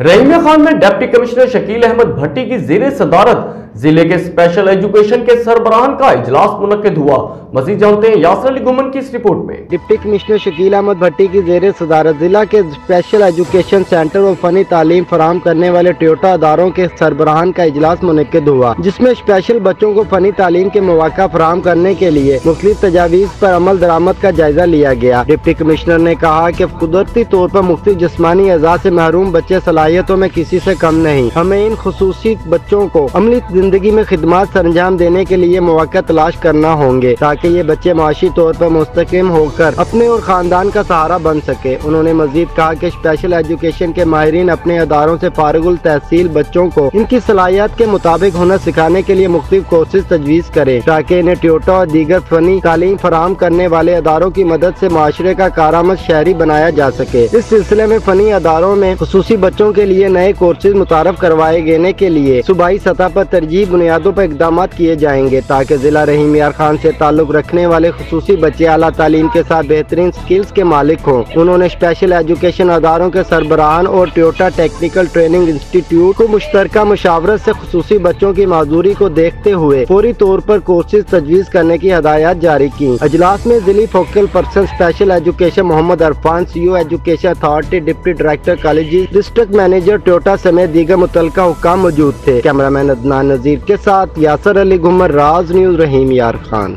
रहीमिया खान में deputy commissioner Shakeel Ahmad भट्टी की ज़ेरे सदारत जिले के स्पेशल एजुकेशन के सरबराहान का इजलास मुनक्किद हुआ। मज़ीद जानते हैं यासर अली गुमन की इस रिपोर्ट में। डिप्टी कमिश्नर शकील अहमद भट्टी की ज़ेरे सदारत जिला के स्पेशल एजुकेशन सेंटर और फनी तालीम फराहम करने वाले टोयोटा अदारों के सरबराहान का इजलास मुनक्किद हुआ, जिसमें स्पेशल बच्चों को फनी तालीम के मौका फराहम करने के लिए मुख्तलिफ तजावीज़ पर अमल दरामद का जायजा लिया गया। डिप्टी कमिश्नर ने कहा कि कुदरती तौर पर मुख्तलिफ जिस्मानी अज़ा से महरूम बच्चे सलाहियतों में किसी से कम नहीं। हमें इन खुसूसी बच्चों को अमली जिंदगी में खिदमत सरंजाम देने के लिए मौका तलाश करना होंगे ताकि ये बच्चे माशी तौर पर मुस्तकिम होकर अपने और खानदान का सहारा बन सके। उन्होंने मजीद कहा कि स्पेशल एजुकेशन के माहिरीन अपने अदारों से फारिगुल तहसील बच्चों को इनकी सलाहियत के मुताबिक हुनर सिखाने के लिए मुख्तलिफ कोर्सेज तजवीज़ करें ताकि इन्हें टोयोटा और दीगर फनी तालीम फराहम करने वाले अदारों की मदद से माशरे का कारामद शहरी बनाया जा सके। इस सिलसिले में फनी अदारों में खुसूसी बच्चों के लिए नए कोर्सेज मुतारफ करवाए जाने के लिए सूबाई सतह पर तरजीह बुनियादों पर इकदाम किए जाएंगे ताकि जिला रहीमिया खान से ताल्लुक रखने वाले खुसूसी बच्चे आला तालीम के साथ बेहतरीन स्किल्स के मालिक हों। उन्होंने स्पेशल एजुकेशन अदारों के सरबराहान और टोयोटा टेक्निकल ट्रेनिंग इंस्टीट्यूट को मुश्तरका मुशावरत से खुसूसी बच्चों की माजूरी को देखते हुए फौरी तौर पर कोर्सेज तजवीज़ करने की हदायत जारी की। अजलास में जिली focal person special education Mohammad Irfan, CO education authority, deputy director college, district manager Toyota समेत दीगर मुतल्लिका हुक्काम मौजूद थे। कैमरामैन अदनान नजीर के साथ यासर अली गुमर, राज न्यूज़, रहीमिया खान।